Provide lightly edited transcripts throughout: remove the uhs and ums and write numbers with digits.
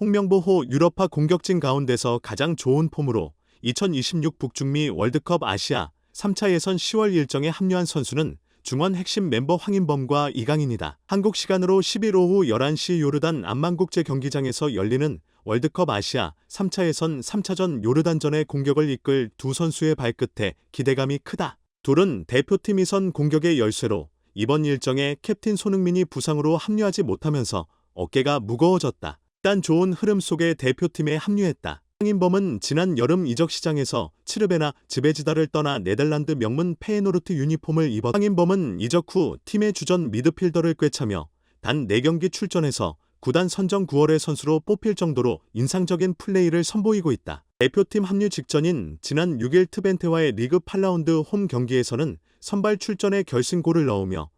홍명보호 유럽파 공격진 가운데서 가장 좋은 폼으로 2026 북중미 월드컵 아시아 3차 예선 10월 일정에 합류한 선수는 중원 핵심 멤버 황인범과 이강인이다. 한국 시간으로 10일 오후 11시 요르단 암만국제 경기장에서 열리는 월드컵 아시아 3차 예선 3차전 요르단전의 공격을 이끌 두 선수의 발끝에 기대감이 크다. 둘은 대표팀 이선 공격의 열쇠로 이번 일정에 캡틴 손흥민이 부상으로 합류하지 못하면서 어깨가 무거워졌다. 일단 좋은 흐름 속에 대표팀에 합류했다. 황인범은 지난 여름 이적 시장에서 츠르베나 즈베지다를 떠나 네덜란드 명문 페예노르트 유니폼을 입었다. 황인범은 이적 후 팀의 주전 미드필더를 꿰차며 단 4경기 출전해서 구단 선정 9월의 선수로 뽑힐 정도로 인상적인 플레이를 선보이고 있다. 대표팀 합류 직전인 지난 6일 트벤테와의 리그 8라운드 홈 경기에서는 선발 출전에 결승골을 넣으며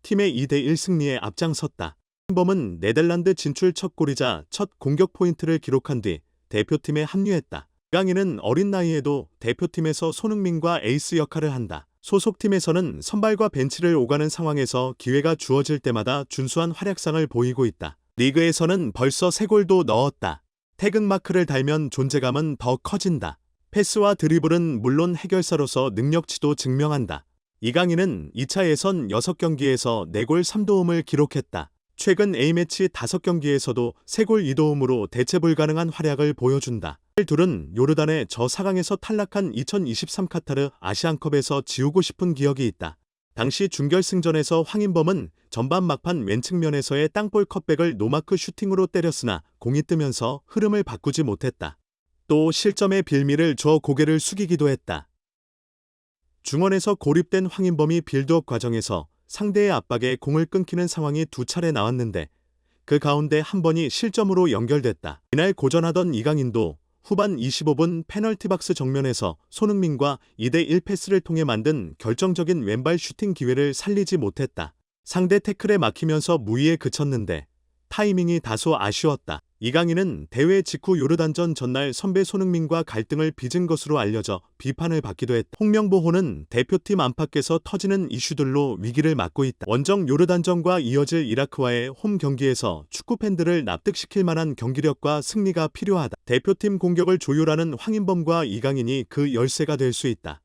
팀의 2대1 승리에 앞장섰다. 황인범은 네덜란드 진출 첫 골이자 첫 공격 포인트를 기록한 뒤 대표팀에 합류했다. 이강인은 어린 나이에도 대표팀에서 손흥민과 에이스 역할을 한다. 소속팀에서는 선발과 벤치를 오가는 상황에서 기회가 주어질 때마다 준수한 활약상을 보이고 있다. 리그에서는 벌써 3골도 넣었다. 태극마크를 달면 존재감은 더 커진다. 패스와 드리블은 물론 해결사로서 능력치도 증명한다. 이강인은 2차 예선 6경기에서 4골 3도움을 기록했다. 최근 A매치 5경기에서도 3골 2도움으로 대체 불가능한 활약을 보여준다. 둘은 요르단의 저 4강에서 탈락한 2023 카타르 아시안컵에서 지우고 싶은 기억이 있다. 당시 준결승전에서 황인범은 전반 막판 왼측면에서의 땅볼 컷백을 노마크 슈팅으로 때렸으나 공이 뜨면서 흐름을 바꾸지 못했다. 또 실점의 빌미를 줘 고개를 숙이기도 했다. 중원에서 고립된 황인범이 빌드업 과정에서 상대의 압박에 공을 끊기는 상황이 2차례 나왔는데 그 가운데 한 번이 실점으로 연결됐다. 이날 고전하던 이강인도 후반 25분 페널티 박스 정면에서 손흥민과 2대1 패스를 통해 만든 결정적인 왼발 슈팅 기회를 살리지 못했다. 상대 태클에 막히면서 무위에 그쳤는데 타이밍이 다소 아쉬웠다. 이강인은 대회 직후 요르단전 전날 선배 손흥민과 갈등을 빚은 것으로 알려져 비판을 받기도 했다. 홍명보호는 대표팀 안팎에서 터지는 이슈들로 위기를 맞고 있다. 원정 요르단전과 이어질 이라크와의 홈 경기에서 축구 팬들을 납득시킬 만한 경기력과 승리가 필요하다. 대표팀 공격을 조율하는 황인범과 이강인이 그 열쇠가 될 수 있다.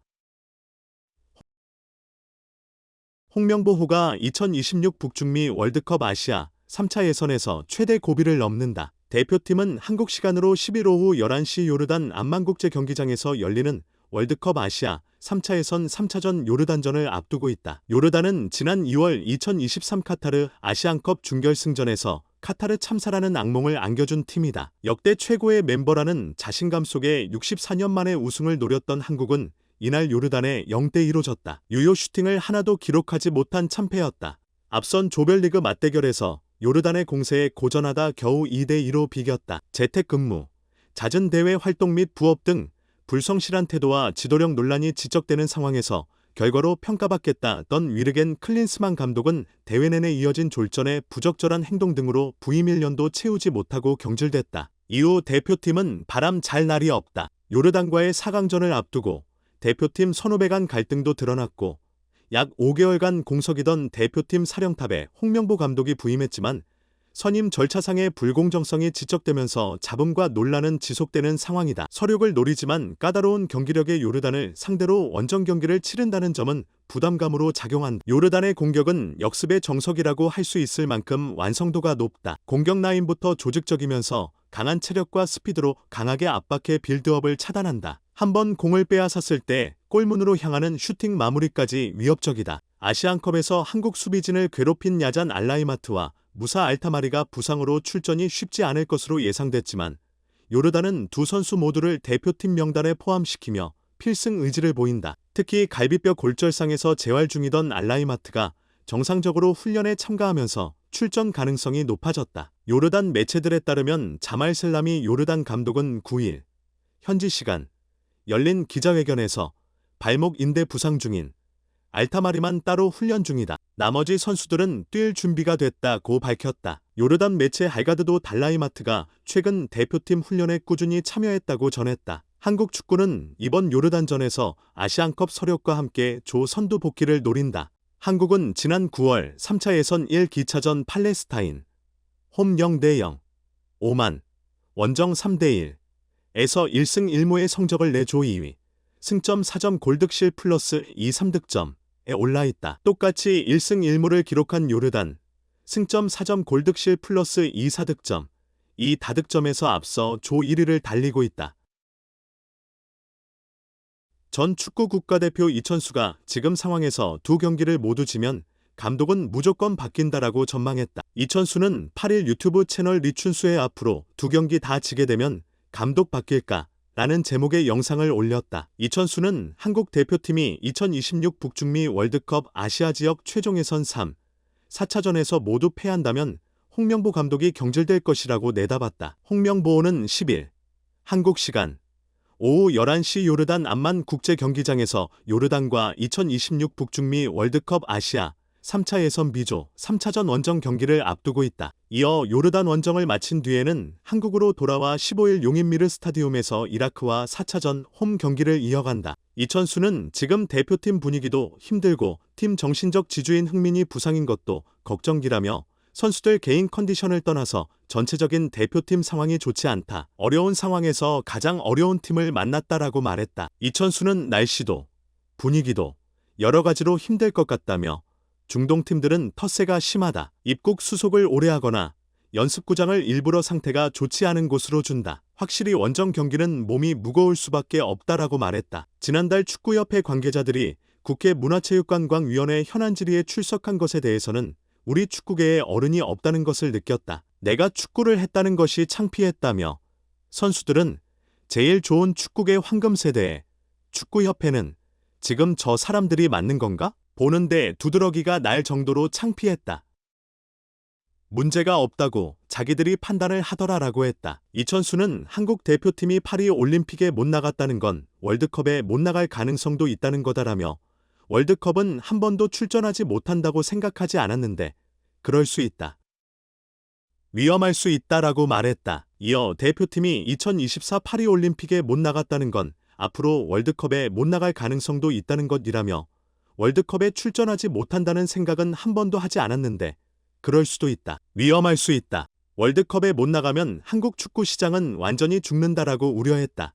홍명보호가 2026 북중미 월드컵 아시아 3차 예선에서 최대 고비를 넘는다. 대표팀은 한국 시간으로 10일 오후 11시 요르단 암만국제 경기장에서 열리는 월드컵 아시아 3차 예선 3차전 요르단전을 앞두고 있다. 요르단은 지난 2월 2023 카타르 아시안컵 준결승전에서 카타르 참사라는 악몽을 안겨준 팀이다. 역대 최고의 멤버라는 자신감 속에 64년 만에 우승을 노렸던 한국은 이날 요르단에 0대2로 졌다. 유효 슈팅을 하나도 기록하지 못한 참패였다. 앞선 조별리그 맞대결에서 요르단의 공세에 고전하다 겨우 2대2로 비겼다. 재택근무, 잦은 대회 활동 및 부업 등 불성실한 태도와 지도력 논란이 지적되는 상황에서 결과로 평가받겠다던 위르겐 클린스만 감독은 대회 내내 이어진 졸전에 부적절한 행동 등으로 부임 1년도 채우지 못하고 경질됐다. 이후 대표팀은 바람 잘 날이 없다. 요르단과의 4강전을 앞두고 대표팀 선후배 간 갈등도 드러났고 약 5개월간 공석이던 대표팀 사령탑에 홍명보 감독이 부임했지만 선임 절차상의 불공정성이 지적되면서 잡음과 논란은 지속되는 상황이다. 서륙을 노리지만 까다로운 경기력의 요르단을 상대로 원정 경기를 치른다는 점은 부담감으로 작용한다. 요르단의 공격은 역습의 정석이라고 할 수 있을 만큼 완성도가 높다. 공격 라인부터 조직적이면서 강한 체력과 스피드로 강하게 압박해 빌드업을 차단한다. 한번 공을 빼앗았을 때 골문으로 향하는 슈팅 마무리까지 위협적이다. 아시안컵에서 한국 수비진을 괴롭힌 야잔 알라이마트와 무사 알타마리가 부상으로 출전이 쉽지 않을 것으로 예상됐지만 요르단은 두 선수 모두를 대표팀 명단에 포함시키며 필승 의지를 보인다. 특히 갈비뼈 골절상에서 재활 중이던 알라이마트가 정상적으로 훈련에 참가하면서 출전 가능성이 높아졌다. 요르단 매체들에 따르면 자말 셀람이 요르단 감독은 9일 현지 시간 열린 기자회견에서 발목 인대 부상 중인 알타마리만 따로 훈련 중이다. 나머지 선수들은 뛸 준비가 됐다고 밝혔다. 요르단 매체 할가드도 달라이마트가 최근 대표팀 훈련에 꾸준히 참여했다고 전했다. 한국 축구는 이번 요르단전에서 아시안컵 서력과 함께 조 선두 복귀를 노린다. 한국은 지난 9월 3차 예선 1기차전 팔레스타인 홈 0대0, 오만, 원정 3대1에서 1승 1무의 성적을 내 조 2위, 승점 4점 골득실 플러스 2, 3득점에 올라있다. 똑같이 1승 1무를 기록한 요르단, 승점 4점 골득실 플러스 2, 4득점, 이 다득점에서 앞서 조 1위를 달리고 있다. 전 축구 국가대표 이천수가 지금 상황에서 두 경기를 모두 지면 감독은 무조건 바뀐다라고 전망했다. 이천수는 8일 유튜브 채널 리춘수의 앞으로 두 경기 다 지게 되면 감독 바뀔까? 라는 제목의 영상을 올렸다. 이천수는 한국 대표팀이 2026 북중미 월드컵 아시아 지역 최종 예선 3, 4차전에서 모두 패한다면 홍명보 감독이 경질될 것이라고 내다봤다. 홍명보는 10일 한국 시간 오후 11시 요르단 암만 국제경기장에서 요르단과 2026 북중미 월드컵 아시아 3차 예선 B조 3차전 원정 경기를 앞두고 있다. 이어 요르단 원정을 마친 뒤에는 한국으로 돌아와 15일 용인미르 스타디움에서 이라크와 4차전 홈 경기를 이어간다. 이천수는 지금 대표팀 분위기도 힘들고 팀 정신적 지주인 흥민이 부상인 것도 걱정기라며 선수들 개인 컨디션을 떠나서 전체적인 대표팀 상황이 좋지 않다. 어려운 상황에서 가장 어려운 팀을 만났다라고 말했다. 이천수는 날씨도 분위기도 여러 가지로 힘들 것 같다며 중동 팀들은 텃세가 심하다. 입국 수속을 오래 하거나 연습구장을 일부러 상태가 좋지 않은 곳으로 준다. 확실히 원정 경기는 몸이 무거울 수밖에 없다라고 말했다. 지난달 축구협회 관계자들이 국회 문화체육관광위원회 현안 질의에 출석한 것에 대해서는 우리 축구계에 어른이 없다는 것을 느꼈다. 내가 축구를 했다는 것이 창피했다며 선수들은 제일 좋은 축구계 황금 세대에 축구협회는 지금 저 사람들이 맞는 건가? 보는데 두드러기가 날 정도로 창피했다. 문제가 없다고 자기들이 판단을 하더라라고 했다. 이천수는 한국 대표팀이 파리 올림픽에 못 나갔다는 건 월드컵에 못 나갈 가능성도 있다는 거다라며 월드컵은 한 번도 출전하지 못한다고 생각하지 않았는데 그럴 수 있다. 위험할 수 있다라고 말했다. 이어 대표팀이 2024 파리 올림픽에 못 나갔다는 건 앞으로 월드컵에 못 나갈 가능성도 있다는 것이라며 월드컵에 출전하지 못한다는 생각은 한 번도 하지 않았는데 그럴 수도 있다. 위험할 수 있다. 월드컵에 못 나가면 한국 축구 시장은 완전히 죽는다라고 우려했다.